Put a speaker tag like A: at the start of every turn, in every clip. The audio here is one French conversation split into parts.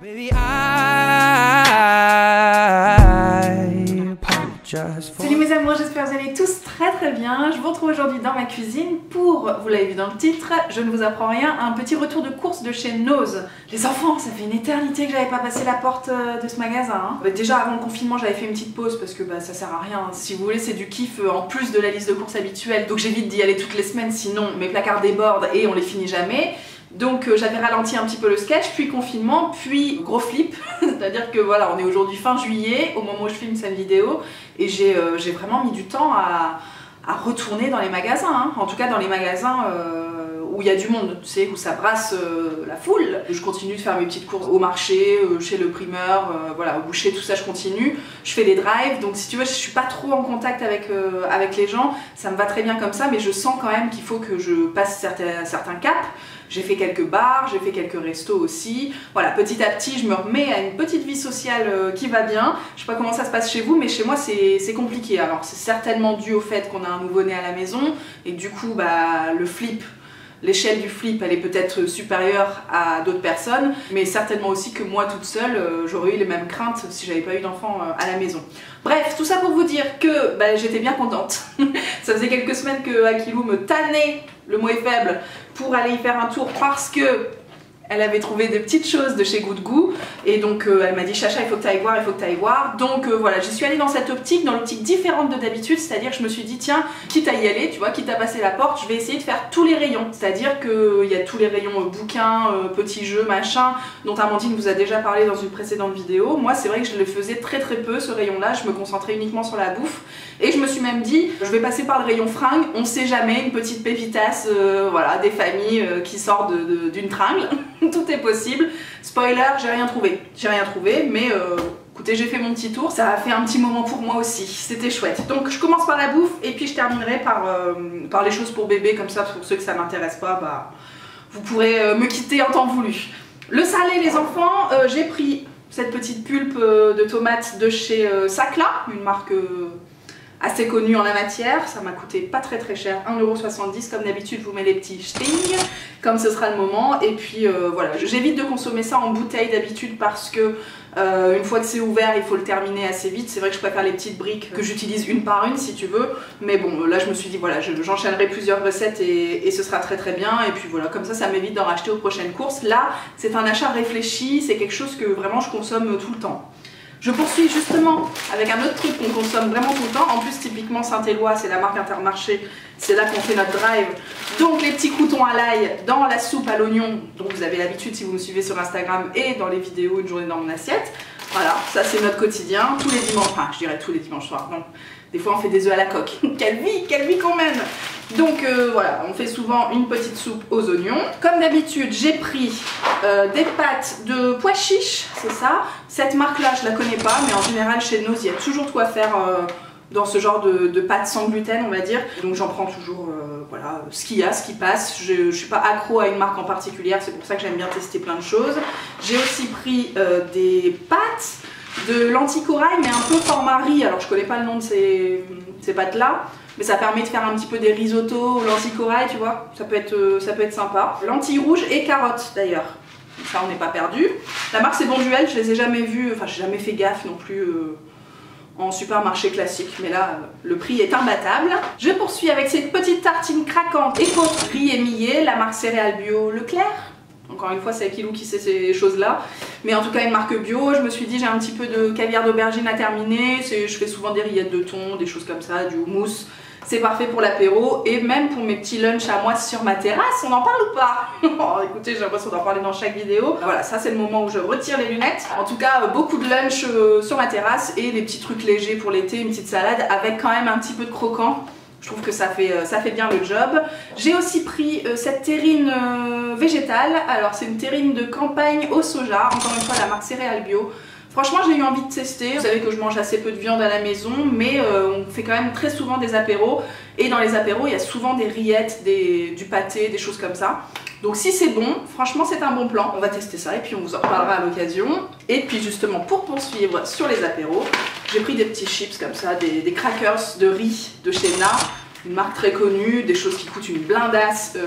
A: Salut mes amours, j'espère que vous allez tous très bien. Je vous retrouve aujourd'hui dans ma cuisine pour, vous l'avez vu dans le titre, je ne vous apprends rien, un petit retour de course de chez Nose. Les enfants, ça fait une éternité que j'avais pas passé la porte de ce magasin. Déjà avant le confinement, j'avais fait une petite pause parce que ça sert à rien. Si vous voulez, c'est du kiff en plus de la liste de courses habituelle. Donc j'évite d'y aller toutes les semaines, sinon mes placards débordent et on les finit jamais. Donc j'avais ralenti un petit peu le sketch, puis confinement, puis gros flip, c'est-à-dire que voilà, on est aujourd'hui fin juillet, au moment où je filme cette vidéo, et j'ai vraiment mis du temps à retourner dans les magasins, hein. En tout cas dans les magasins où il y a du monde, tu sais, où ça brasse la foule. Je continue de faire mes petites courses au marché, chez le primeur, voilà, au boucher, tout ça je continue. Je fais des drives, donc si tu veux, je suis pas trop en contact avec les gens, ça me va très bien comme ça, mais je sens quand même qu'il faut que je passe certains caps. J'ai fait quelques bars, j'ai fait quelques restos aussi. Voilà, petit à petit, je me remets à une petite vie sociale qui va bien. Je sais pas comment ça se passe chez vous, mais chez moi, c'est compliqué. Alors, c'est certainement dû au fait qu'on a un nouveau-né à la maison. Et du coup, le flip, l'échelle du flip, elle est peut-être supérieure à d'autres personnes. Mais certainement aussi que moi, toute seule, j'aurais eu les mêmes craintes si j'avais pas eu d'enfant à la maison. Bref, tout ça pour vous dire que j'étais bien contente. Ça faisait quelques semaines que Akilou me tannait, le mot est faible, pour aller y faire un tour parce que elle avait trouvé des petites choses de chez Good Goût et donc elle m'a dit Chacha, il faut que tu ailles voir, il faut que tu ailles voir. Donc voilà, j'y suis allée dans cette optique, dans l'optique différente de d'habitude, c'est-à-dire que je me suis dit tiens, quitte à y aller, tu vois, quitte à passer la porte, je vais essayer de faire tous les rayons. C'est-à-dire qu'il y a tous les rayons bouquins, petits jeux, machin, dont Amandine vous a déjà parlé dans une précédente vidéo. Moi c'est vrai que je le faisais très peu ce rayon-là, je me concentrais uniquement sur la bouffe. Et je me suis même dit, je vais passer par le rayon fringues, on sait jamais, une petite pépitasse, voilà, des familles qui sortent d'une tringle. Tout est possible. Spoiler, j'ai rien trouvé, mais écoutez, j'ai fait mon petit tour, ça a fait un petit moment pour moi aussi, c'était chouette. Donc je commence par la bouffe et puis je terminerai par les choses pour bébé, comme ça pour ceux que ça m'intéresse pas, vous pourrez me quitter en temps voulu. Le salé les enfants, j'ai pris cette petite pulpe de tomates de chez Sacla, une marque assez connue en la matière, ça m'a coûté pas très cher, 1,70 €, comme d'habitude je vous mets les petits stings, comme ce sera le moment, et puis voilà, j'évite de consommer ça en bouteille d'habitude parce que une fois que c'est ouvert il faut le terminer assez vite, c'est vrai que je préfère les petites briques que j'utilise une par une si tu veux, mais bon là je me suis dit voilà, j'enchaînerai plusieurs recettes et ce sera très bien, et puis voilà, comme ça m'évite d'en racheter aux prochaines courses. Là c'est un achat réfléchi, c'est quelque chose que vraiment je consomme tout le temps. Je poursuis justement avec un autre truc qu'on consomme vraiment tout le temps. En plus, typiquement Saint-Éloi, c'est la marque Intermarché. C'est là qu'on fait notre drive. Donc les petits croûtons à l'ail dans la soupe à l'oignon, dont vous avez l'habitude si vous me suivez sur Instagram et dans les vidéos Une journée dans mon assiette. Voilà, ça c'est notre quotidien. Tous les dimanches, enfin je dirais tous les dimanches soirs. Non, des fois on fait des œufs à la coque. Quelle vie qu'on mène! Donc voilà, on fait souvent une petite soupe aux oignons. Comme d'habitude, j'ai pris des pâtes de pois chiches, c'est ça. Cette marque-là, je la connais pas, mais en général chez Nose, il y a toujours de quoi faire dans ce genre de pâtes sans gluten, on va dire. Donc j'en prends toujours, voilà, ce qu'il y a, ce qui passe. Je suis pas accro à une marque en particulier, c'est pour ça que j'aime bien tester plein de choses. J'ai aussi pris des pâtes de lentilles corail, mais un peu format riz. Alors je connais pas le nom de ces pâtes-là, mais ça permet de faire un petit peu des risottos lentilles corail, tu vois, ça peut être sympa. Lentilles rouges et carottes d'ailleurs, ça on n'est pas perdu. La marque c'est Bonduelle, je les ai jamais vues, enfin j'ai jamais fait gaffe non plus en supermarché classique, mais là le prix est imbattable. Je poursuis avec cette petite tartine craquante éco riz émillé, la marque Céréales Bio Leclerc. Encore une fois, c'est Akilou qui sait ces choses-là. Mais en tout cas, une marque bio. Je me suis dit, j'ai un petit peu de caviar d'aubergine à terminer. Je fais souvent des rillettes de thon, des choses comme ça, du houmous. C'est parfait pour l'apéro et même pour mes petits lunchs à moi sur ma terrasse. On en parle ou pas? Oh, écoutez, j'ai l'impression d'en parler dans chaque vidéo. Voilà, ça c'est le moment où je retire les lunettes. En tout cas, beaucoup de lunch sur ma terrasse et des petits trucs légers pour l'été, une petite salade avec quand même un petit peu de croquant. Je trouve que ça fait bien le job. J'ai aussi pris cette terrine végétale. Alors c'est une terrine de campagne au soja, encore une fois la marque Céréales Bio. Franchement j'ai eu envie de tester. Vous savez que je mange assez peu de viande à la maison, mais on fait quand même très souvent des apéros. Et dans les apéros il y a souvent des rillettes, du pâté, des choses comme ça. Donc si c'est bon, franchement c'est un bon plan. On va tester ça et puis on vous en reparlera à l'occasion. Et puis justement pour poursuivre sur les apéros, j'ai pris des petits chips comme ça, des crackers de riz de chez Na, une marque très connue, des choses qui coûtent une blindasse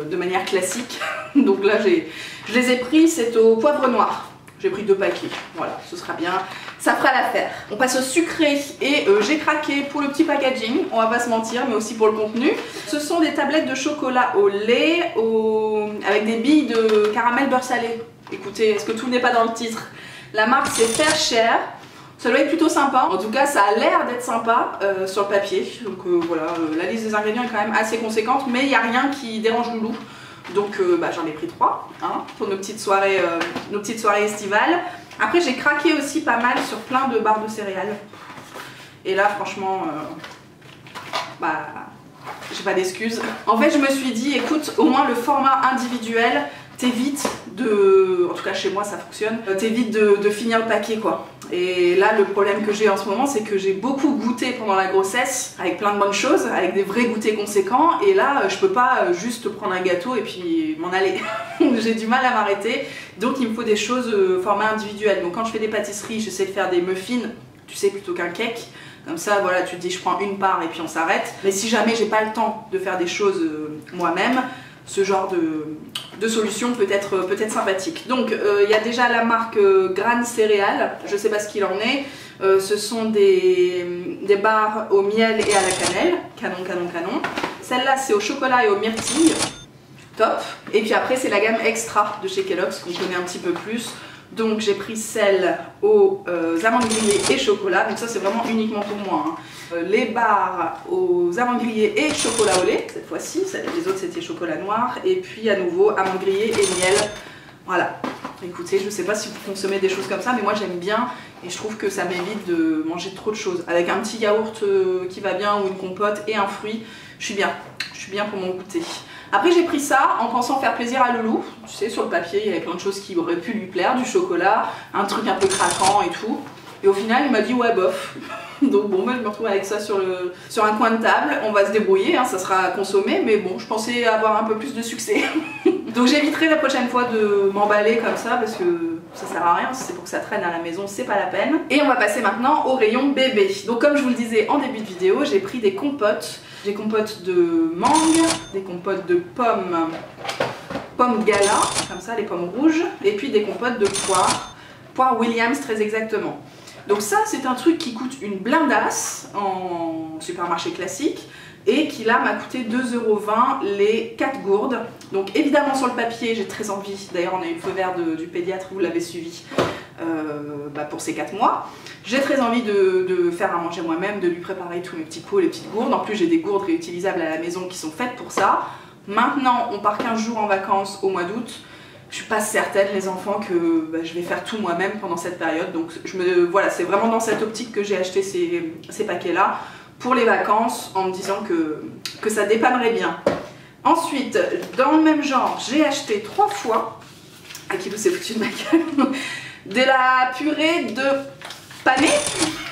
A: de manière classique. Donc là je les ai pris, c'est au poivre noir. J'ai pris 2 paquets, voilà, ce sera bien, ça fera l'affaire. On passe au sucré et j'ai craqué pour le petit packaging, on va pas se mentir, mais aussi pour le contenu. Ce sont des tablettes de chocolat au lait avec des billes de caramel beurre salé. Écoutez, est-ce que tout n'est pas dans le titre? La marque c'est Fairshare. Ça doit être plutôt sympa, en tout cas ça a l'air d'être sympa sur le papier. Donc voilà, la liste des ingrédients est quand même assez conséquente, mais il n'y a rien qui dérange Loulou. Donc j'en ai pris 3 hein, pour nos petites soirées estivales. Après j'ai craqué aussi pas mal sur plein de barres de céréales. Et là franchement, j'ai pas d'excuses. En fait je me suis dit, écoute, au moins le format individuel t'évite de, en tout cas chez moi ça fonctionne, t'évite de finir le paquet quoi. Et là le problème que j'ai en ce moment c'est que j'ai beaucoup goûté pendant la grossesse avec plein de bonnes choses, avec des vrais goûters conséquents, et là je peux pas juste prendre un gâteau et puis m'en aller. J'ai du mal à m'arrêter, donc il me faut des choses format individuel. Donc quand je fais des pâtisseries j'essaie de faire des muffins, tu sais, plutôt qu'un cake. Comme ça, voilà, tu te dis je prends une part et puis on s'arrête. Mais si jamais j'ai pas le temps de faire des choses moi-même, ce genre de solution peut être sympathique. Donc il y a déjà la marque Gran Céréales, je sais pas ce qu'il en est. Ce sont des barres au miel et à la cannelle, canon canon canon. Celle-là c'est au chocolat et aux myrtilles, top. Et puis après c'est la gamme extra de chez Kellogg's qu'on connaît un petit peu plus. Donc j'ai pris celle aux amandes grillées et chocolat, donc ça c'est vraiment uniquement pour moi hein. Les barres aux amandes grillées et chocolat au lait, cette fois-ci, les autres c'était chocolat noir, et puis à nouveau amandes grillées et miel. Voilà, écoutez, je sais pas si vous consommez des choses comme ça, mais moi j'aime bien et je trouve que ça m'évite de manger trop de choses. Avec un petit yaourt qui va bien ou une compote et un fruit, je suis bien pour mon goûter. Après j'ai pris ça en pensant faire plaisir à Loulou. Tu sais, sur le papier il y avait plein de choses qui auraient pu lui plaire, du chocolat, un truc un peu craquant et tout. Et au final il m'a dit ouais bof. Donc bon, je me retrouve avec ça sur un coin de table. On va se débrouiller, hein, ça sera consommé, mais bon, je pensais avoir un peu plus de succès. Donc j'éviterai la prochaine fois de m'emballer comme ça parce que ça sert à rien, si c'est pour que ça traîne à la maison, c'est pas la peine. Et on va passer maintenant au rayon bébé. Donc comme je vous le disais en début de vidéo, j'ai pris des compotes. Des compotes de mangue, des compotes de pommes gala, comme ça, les pommes rouges, et puis des compotes de poire Williams très exactement. Donc ça c'est un truc qui coûte une blindasse en supermarché classique et qui là m'a coûté 2,20 € les 4 gourdes. Donc évidemment sur le papier j'ai très envie, d'ailleurs on a eu le feu vert du pédiatre, vous l'avez suivi, pour ces 4 mois. J'ai très envie de faire à manger moi-même, de lui préparer tous mes petits pots, les petites gourdes. En plus j'ai des gourdes réutilisables à la maison qui sont faites pour ça. Maintenant on part 15 jours en vacances au mois d'août. Je suis pas certaine les enfants que je vais faire tout moi-même pendant cette période. Donc voilà, c'est vraiment dans cette optique que j'ai acheté ces paquets-là pour les vacances en me disant que ça dépannerait bien. Ensuite, dans le même genre, j'ai acheté 3 fois, à qui vous s'est foutu de ma gueule, de la purée de pané.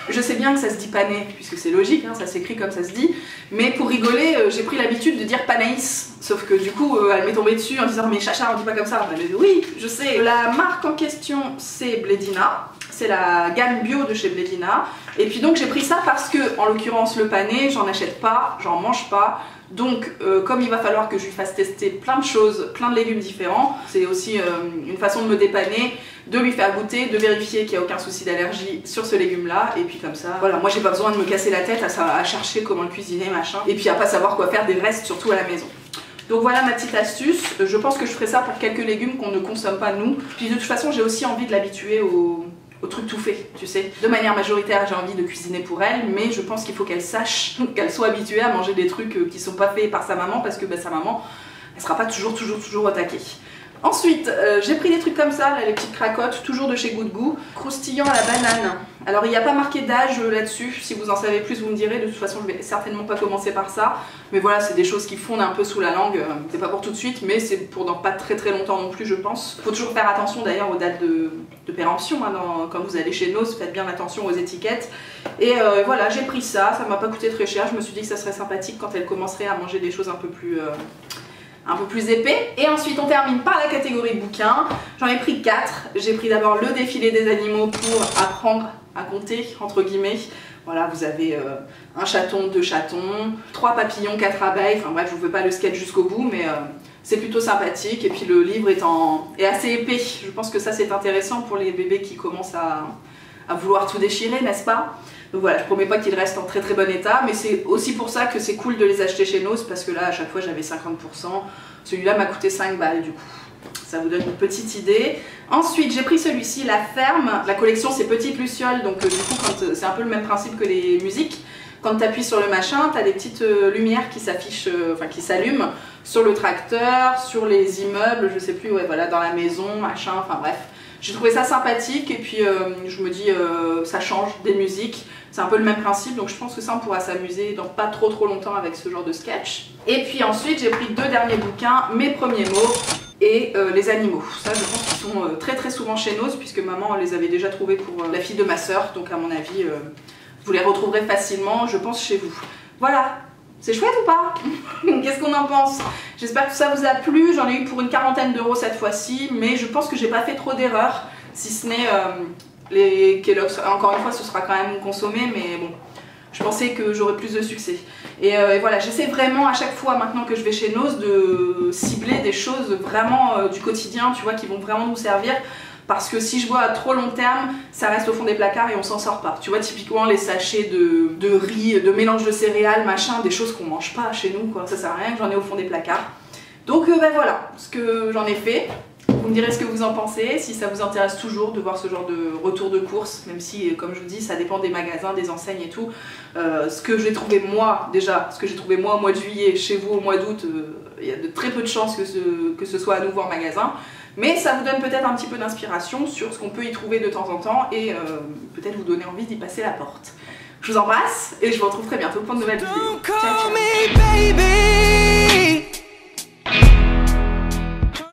A: Je sais bien que ça se dit pané, puisque c'est logique, hein, ça s'écrit comme ça se dit. Mais pour rigoler, j'ai pris l'habitude de dire panaïs. Sauf que du coup, elle m'est tombée dessus en disant mais Chacha, on dit pas comme ça. Elle m'a dit oui, je sais. La marque en question, c'est Blédina. C'est la gamme bio de chez Blédina. Et puis donc j'ai pris ça parce que, en l'occurrence, le pané, j'en achète pas, j'en mange pas. Donc comme il va falloir que je lui fasse tester plein de choses, plein de légumes différents, c'est aussi une façon de me dépanner, de lui faire goûter, de vérifier qu'il n'y a aucun souci d'allergie sur ce légume là, et puis comme ça, voilà, moi j'ai pas besoin de me casser la tête à chercher comment le cuisiner, machin, et puis à pas savoir quoi faire des restes, surtout à la maison. Donc voilà ma petite astuce, je pense que je ferai ça pour quelques légumes qu'on ne consomme pas nous, puis de toute façon j'ai aussi envie de l'habituer au truc tout fait, tu sais. De manière majoritaire, j'ai envie de cuisiner pour elle, mais je pense qu'il faut qu'elle sache, qu'elle soit habituée à manger des trucs qui sont pas faits par sa maman, parce que sa maman, elle sera pas toujours au taquet. Ensuite, j'ai pris des trucs comme ça, là, les petites cracottes, toujours de chez Good Goût, croustillant à la banane. Alors il n'y a pas marqué d'âge là-dessus, si vous en savez plus vous me direz, de toute façon je vais certainement pas commencer par ça. Mais voilà, c'est des choses qui fondent un peu sous la langue, c'est pas pour tout de suite, mais c'est pour dans pas très longtemps non plus je pense. Faut toujours faire attention d'ailleurs aux dates de péremption, hein, quand vous allez chez Noz, faites bien attention aux étiquettes. Et voilà, j'ai pris ça, ça m'a pas coûté très cher, je me suis dit que ça serait sympathique quand elle commencerait à manger des choses un peu plus épais. Et ensuite on termine par la catégorie bouquins. J'en ai pris 4. J'ai pris d'abord le défilé des animaux pour apprendre à compter entre guillemets. Voilà, vous avez un chaton, 2 chatons, 3 papillons, 4 abeilles, enfin bref je vous fais pas le sketch jusqu'au bout, mais C'est plutôt sympathique et puis le livre est assez épais. Je pense que ça c'est intéressant pour les bébés qui commencent à vouloir tout déchirer, n'est-ce pas? Donc voilà, je promets pas qu'il reste en très très bon état, mais c'est aussi pour ça que c'est cool de les acheter chez Nose, parce que là à chaque fois j'avais 50%. Celui-là m'a coûté 5 balles du coup. Ça vous donne une petite idée. Ensuite j'ai pris celui-ci, La Ferme. La collection c'est Petite Luciole, donc du coup c'est un peu le même principe que les musiques. Quand tu appuies sur le machin, tu as des petites lumières qui s'affichent, enfin qui s'allument sur le tracteur, sur les immeubles, je sais plus, ouais, voilà, dans la maison, machin, enfin bref. J'ai trouvé ça sympathique et puis je me dis ça change des musiques, c'est un peu le même principe, donc je pense que ça on pourra s'amuser dans pas trop longtemps avec ce genre de sketch. Et puis ensuite j'ai pris 2 derniers bouquins, Mes premiers mots et Les animaux. Ça je pense qu'ils sont très souvent chez Nose, puisque maman les avait déjà trouvés pour la fille de ma soeur, donc à mon avis vous les retrouverez facilement, je pense, chez vous. Voilà, c'est chouette ou pas? Qu'est-ce qu'on en pense? J'espère que ça vous a plu, j'en ai eu pour une 40aine d'euros cette fois-ci, mais je pense que j'ai pas fait trop d'erreurs, si ce n'est les Kellogg's. Encore une fois, ce sera quand même consommé, mais bon, je pensais que j'aurais plus de succès. Et voilà, j'essaie vraiment à chaque fois maintenant que je vais chez Nose de cibler des choses vraiment du quotidien, tu vois, qui vont vraiment nous servir. Parce que si je vois à trop long terme, ça reste au fond des placards et on s'en sort pas. Tu vois, typiquement les sachets de riz, de mélange de céréales, machin, des choses qu'on mange pas chez nous, quoi. Ça sert à rien que j'en ai au fond des placards. Donc ben voilà ce que j'en ai fait. Vous me direz ce que vous en pensez, si ça vous intéresse toujours de voir ce genre de retour de course, même si, comme je vous dis, ça dépend des magasins, des enseignes et tout. Ce que j'ai trouvé moi, déjà, ce que j'ai trouvé moi au mois de juillet, chez vous au mois d'août, il y a de très peu de chances que ce soit à nouveau en magasin. Mais ça vous donne peut-être un petit peu d'inspiration sur ce qu'on peut y trouver de temps en temps et peut-être vous donner envie d'y passer la porte. Je vous embrasse et je vous retrouve très bientôt pour de nouvelles vidéos. Ciao, ciao.